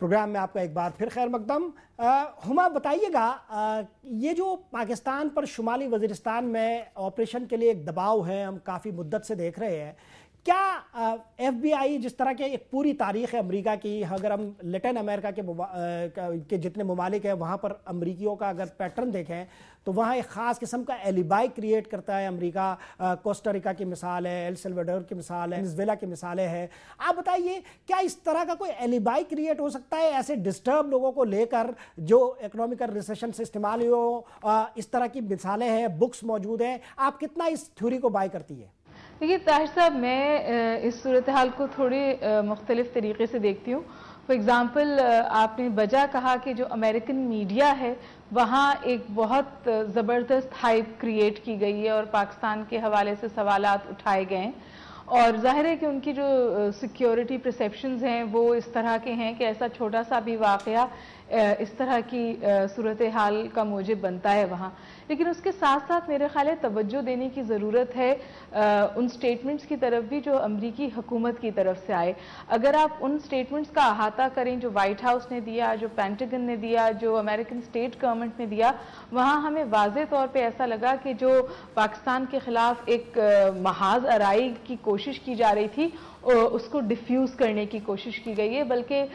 Programme میں آپ کا ایک بار پھر خیر مقدم. ہما بتائیے گا یہ جو پاکستان پر شمالی وزیرستان میں آپریشن کے لیے ایک دباؤ ہے ہم کافی مدت سے دیکھ رہے ہیں, کیا ایف بی آئی جس طرح کے ایک پوری تاریخ ہے امریکہ کی, اگر ہم لیٹن امریکہ کے جتنے ممالک ہیں وہاں پر امریکیوں کا اگر پیٹرن دیکھیں تو وہاں ایک خاص قسم کا ایلیبائی کریٹ کرتا ہے امریکہ. کوسٹاریکا کی مثال ہے, ایل سلواڈور کی مثال ہے, وینزویلا کی مثالیں ہیں. آپ بتائیے کیا اس طرح کا کوئی ایلیبائی کریٹ ہو سکتا ہے ایسے ڈسٹرب لوگوں کو لے کر جو اکنامکل ریسیشن سے استعمال ہو؟ اس طرح کی مثالیں ہیں, بکس موجود ہیں. آپ کتنا اس تھیوری کو بائی کرتی ہے؟ دیکھیے طاہر صاحب, میں اس صورتحال کو تھوڑی مختلف طریقے سے دیکھتی ہوں. فار ایگزامپل آپ نے بجا کہا کہ جو امریکن میڈیا ہے وہاں ایک بہت زبردست ہائپ کریٹ کی گئی ہے اور پاکستان کے حوالے سے سوالات اٹھائے گئے ہیں, اور ظاہر ہے کہ ان کی جو سیکیورٹی پرسیپشنز ہیں وہ اس طرح کے ہیں کہ ایسا چھوٹا سا بھی واقعہ اس طرح کی صورتحال کا موجب بنتا ہے وہاں. لیکن اس کے ساتھ ساتھ میرے خیال ہے توجہ دینے کی ضرورت ہے ان سٹیٹمنٹس کی طرف بھی جو امریکی حکومت کی طرف سے آئے. اگر آپ ان سٹیٹمنٹس کا احاطہ کریں جو وائٹ ہاؤس نے دیا, جو پینٹاگن نے دیا, جو امریکن اسٹیٹ گورنمنٹ نے دیا, وہاں ہمیں واضح طور پہ ایسا لگا کہ جو پاکستان کے خلاف ایک محاذ آرائی کی کوشش کی جا رہی تھی اس کو ڈیفیوز کرنے کی کوشش کی گئی ہے. بلکہ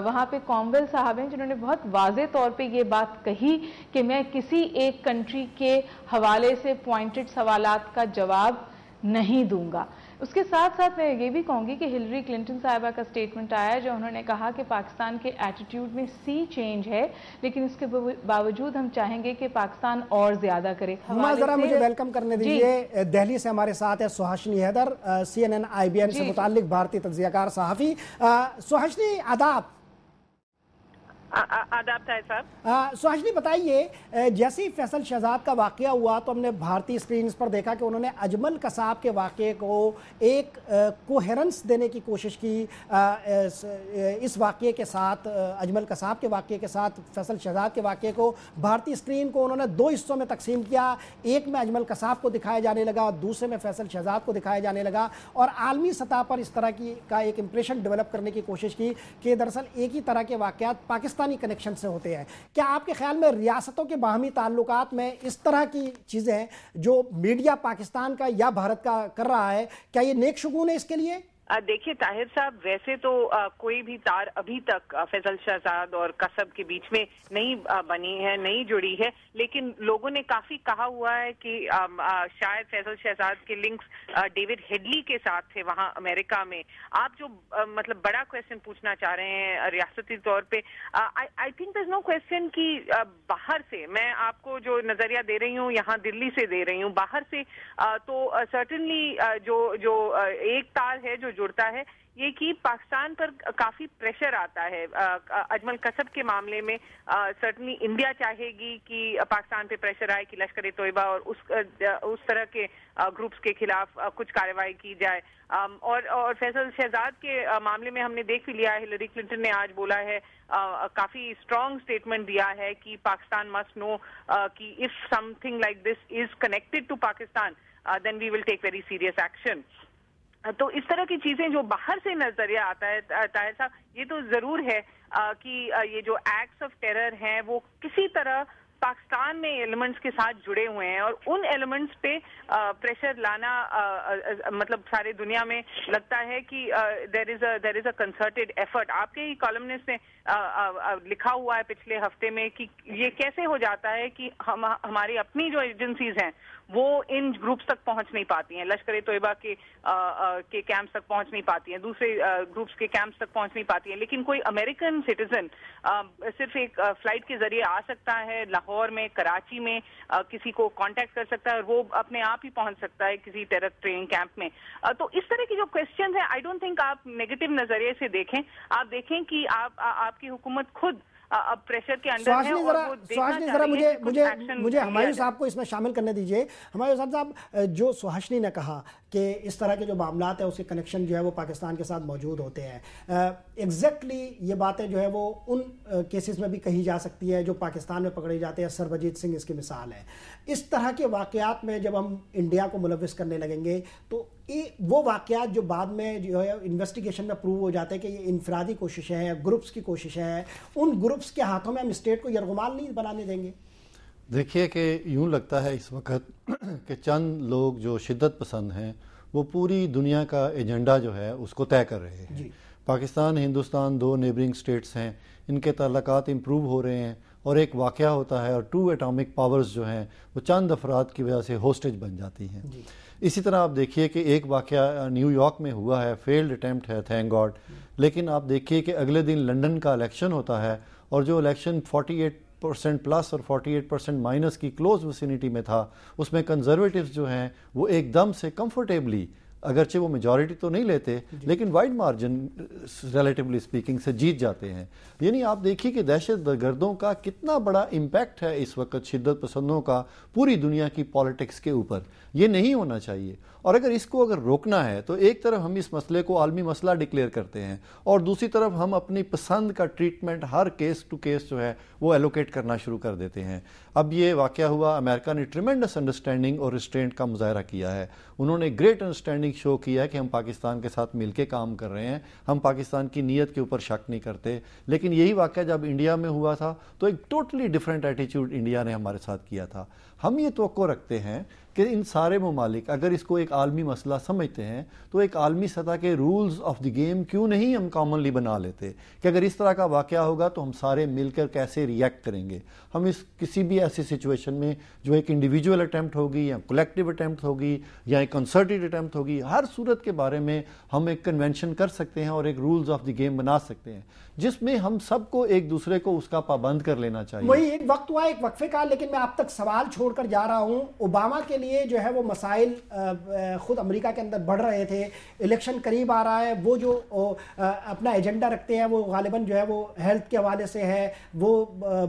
وہاں پہ کامویل صاحب ہیں جنہوں نے بہت واضح طور پہ یہ بات کہی کہ میں کسی ایک کنٹری کے حوالے سے پوائنٹڈ سوالات کا جواب نہیں دوں گا. اس کے ساتھ ساتھ میں یہ بھی کہوں گی کہ ہلری کلنٹن صاحبہ کا سٹیٹمنٹ آیا جو انہوں نے کہا کہ پاکستان کے ایٹیٹیوڈ میں سی چینج ہے, لیکن اس کے باوجود ہم چاہیں گے کہ پاکستان اور زیادہ کرے. ہما ذرا مجھے ویلکم کرنے دیجیے. دہلی سے ہمارے ساتھ ہے سہاشنی حیدر, CNN IBN سے متعلق بھارتی تجزیہ کار صحافی. سہاشنی آداب. آداب صاحب. سہاشنی بتائیے, جیسے فیصل شہزاد کا واقعہ ہوا تو ہم نے بھارتی اسکرینز پر دیکھا کہ انہوں نے اجمل قصاب کے واقعے کو ایک کوہیرنس دینے کی کوشش کی اس واقعے کے ساتھ, اجمل قصاب کے واقعے کے ساتھ فیصل شہزاد کے واقعے کو. بھارتی اسکرین کو انہوں نے دو حصوں میں تقسیم کیا, ایک میں اجمل قصاب کو دکھایا جانے لگا, دوسرے میں فیصل شہزاد کو دکھایا جانے لگا, اور عالمی سطح پر اس طرح کا ایک امپریشن ڈیولپ کرنے کی کوشش کی کہ دراصل ایک ہی طرح کے واقعات پاکستانی کنیکشن سے ہوتے ہیں. کیا آپ کے خیال میں ریاستوں کے باہمی تعلقات میں اس طرح کی چیزیں جو میڈیا پاکستان کا یا بھارت کا کر رہا ہے, کیا یہ نیک شگون ہے اس کے لیے؟ دیکھیے طاہر صاحب, ویسے تو کوئی بھی تار ابھی تک فیصل شہزاد اور قصب کے بیچ میں نہیں بنی ہے, نہیں جڑی ہے, لیکن لوگوں نے کافی کہا ہوا ہے کہ شاید فیصل شہزاد کے لنکس ڈیوڈ ہیڈلی کے ساتھ تھے وہاں امریکہ میں. آپ جو مطلب بڑا کویسچن پوچھنا چاہ رہے ہیں ریاستی طور پہ, I think there is know question کہ باہر سے میں آپ کو جو نظریہ دے رہی ہوں یہاں دلی سے دے رہی ہوں, باہر سے تو سرٹنلی جو ایک تار ہے جو جڑتا ہے یہ کہ پاکستان پر کافی پریشر آتا ہے اجمل قصب کے معاملے میں. سرٹنلی انڈیا چاہے گی کہ پاکستان پہ پریشر آئے کہ لشکر طیبہ اور اس طرح کے گروپس کے خلاف کچھ کارروائی کی جائے. اور فیصل شہزاد کے معاملے میں ہم نے دیکھ بھی لیا ہے, ہلری کلنٹن نے آج بولا ہے, کافی اسٹرانگ اسٹیٹمنٹ دیا ہے کہ Pakistan must know that if something like this is connected to Pakistan then we will take very serious action. تو اس طرح کی چیزیں جو باہر سے نظریہ آتا ہے طاہر صاحب, یہ تو ضرور ہے کہ یہ جو ایکٹس آف ٹیرر ہیں وہ کسی طرح پاکستان میں ایلیمنٹس کے ساتھ جڑے ہوئے ہیں, اور ان ایلیمنٹس پہ پریشر لانا مطلب سارے دنیا میں لگتا ہے کہ دیر از اے کنسرٹڈ ایفرٹ. آپ کے ہی کالمنسٹ نے لکھا ہوا ہے پچھلے ہفتے میں کہ یہ کیسے ہو جاتا ہے کہ ہماری اپنی جو ایجنسیز ہیں وہ ان گروپس تک پہنچ نہیں پاتی ہیں, لشکر طیبہ کے کیمپس تک پہنچ نہیں پاتی ہیں, دوسرے گروپس کے کیمپس تک پہنچ نہیں پاتی ہیں, لیکن کوئی امریکن سٹیزن صرف ایک فلائٹ کے ذریعے آ سکتا ہے, لاہور میں, کراچی میں کسی کو کانٹیکٹ کر سکتا ہے اور وہ اپنے آپ ہی پہنچ سکتا ہے کسی ٹیرر ٹریننگ کیمپ میں. تو اس طرح کی جو کویسچنز ہیں آئی ڈونٹ تھنک آپ نیگیٹو نظریے سے دیکھیں, آپ دیکھیں کہ آپ کی حکومت خود اب پریشر کے اندر ہے اور وہ سہاشنی ذرا مجھے ہمایوں صاحب کو اس میں شامل کرنے دیجئے. ہمایوں صاحب, جو سہاشنی نے کہا کہ اس طرح کے جو معاملات ہیں اس کے کنیکشن جو ہے وہ پاکستان کے ساتھ موجود ہوتے ہیں, ایگزیکٹلی یہ باتیں جو ہے وہ ان کیسز میں بھی کہی جا سکتی ہے جو پاکستان میں پکڑے جاتے ہیں. سربجیت سنگھ اس کی مثال ہے. اس طرح کے واقعات میں جب ہم انڈیا کو ملوث کرنے لگیں گے تو وہ واقعات جو بعد میں جو ہے انویسٹیگیشن میں پروو ہو جاتے ہیں کہ یہ انفرادی کوششیں ہیں, گروپس کی کوششیں ہیں, ان گروپس کے ہاتھوں میں ہم اسٹیٹ کو یرغمال نہیں بنانے دیں گے؟ دیکھیے کہ یوں لگتا ہے اس وقت کہ چند لوگ جو شدت پسند ہیں وہ پوری دنیا کا ایجنڈا جو ہے اس کو طے کر رہے ہیں. پاکستان ہندوستان 2 نیبرنگ سٹیٹس ہیں, ان کے تعلقات امپروو ہو رہے ہیں, اور ایک واقعہ ہوتا ہے اور 2 ایٹامک پاورز جو ہیں وہ چند افراد کی وجہ سے ہوسٹیج بن جاتی ہیں. اسی طرح آپ دیکھیے کہ ایک واقعہ نیو یارک میں ہوا ہے, فیلڈ اٹیمپٹ ہے تھینک گاڈ, لیکن آپ دیکھیے کہ اگلے دن لنڈن کا الیکشن ہوتا ہے, اور جو الیکشن 48% پلس اور 48% مائنس کی کلوز وسینٹی میں تھا, اس میں کنزرویٹیوز جو ہیں وہ ایک دم سے کمفرٹیبلی, اگرچہ وہ میجورٹی تو نہیں لیتے لیکن وائڈ مارجن ریلیٹیولی اسپیکنگ سے جیت جاتے ہیں. یعنی آپ دیکھیے کہ دہشت گردوں کا کتنا بڑا امپیکٹ ہے اس وقت شدت پسندوں کا پوری دنیا کی پالیٹکس کے اوپر. یہ نہیں ہونا چاہیے, اور اگر اس کو روکنا ہے تو ایک طرف ہم اس مسئلے کو عالمی مسئلہ ڈکلیئر کرتے ہیں, اور دوسری طرف ہم اپنی پسند کا ٹریٹمنٹ ہر کیس ٹو کیس جو ہے وہ ایلوکیٹ کرنا شروع کر دیتے ہیں. اب یہ واقعہ ہوا, امریکہ نے ٹریمنڈس انڈرسٹینڈنگ اور ریسٹرینٹ کا مظاہرہ کیا ہے. انہوں نے گریٹ انڈرسٹینڈنگ شو کیا ہے کہ ہم پاکستان کے ساتھ مل کے کام کر رہے ہیں, ہم پاکستان کی نیت کے اوپر شک نہیں کرتے. لیکن یہی واقعہ جب انڈیا میں ہوا تھا تو ایک ٹوٹلی ڈیفرنٹ ایٹیچیوڈ انڈیا نے ہمارے ساتھ کیا تھا. ہم یہ توقع رکھتے ہیں کہ ان سارے ممالک اگر اس کو ایک عالمی مسئلہ سمجھتے ہیں تو ایک عالمی سطح کے رولز آف دی گیم کیوں نہیں ہم کامنلی بنا لیتے, کہ اگر اس طرح کا واقعہ ہوگا تو ہم سارے مل کر کیسے ریئیکٹ کریں گے. ہم اس کسی بھی ایسی سچویشن میں جو ایک انڈیویجول اٹیمپٹ ہوگی یا کولیکٹیو اٹیمپٹ ہوگی یا ایک کنسرٹیڈ اٹیمپٹ ہوگی, ہر صورت کے بارے میں ہم ایک کنونشن کر سکتے ہیں اور ایک رولز آف دی گیم بنا سکتے ہیں جس میں ہم سب کو ایک دوسرے کو اس کا پابند کر لینا چاہیے. وہی ایک وقت ہوا ایک وقفے کا, لیکن میں آپ تک سوال چھوڑ کر جا رہا ہوں. اوباما کے لیے جو ہے وہ مسائل خود امریکہ کے اندر بڑھ رہے تھے, الیکشن قریب آ رہا ہے, وہ جو اپنا ایجنڈا رکھتے ہیں وہ غالباً جو ہے وہ ہیلتھ کے حوالے سے ہے, وہ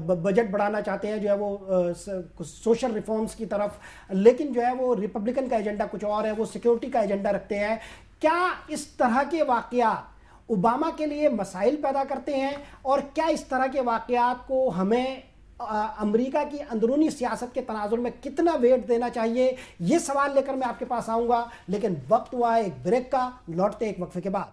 بجٹ بڑھانا چاہتے ہیں جو ہے وہ سوشل ریفارمز کی طرف, لیکن جو ہے وہ ریپبلکن کا ایجنڈا کچھ اور ہے, وہ سیکیورٹی کا ایجنڈا رکھتے ہیں. کیا اس طرح کے واقعات اوباما کے لیے مسائل پیدا کرتے ہیں, اور کیا اس طرح کے واقعات کو ہمیں امریکہ کی اندرونی سیاست کے تناظر میں کتنا ویٹ دینا چاہیے؟ یہ سوال لے کر میں آپ کے پاس آؤں گا, لیکن وقت ہوا ہے ایک بریک کا, لوٹتے ایک وقفے کے بعد.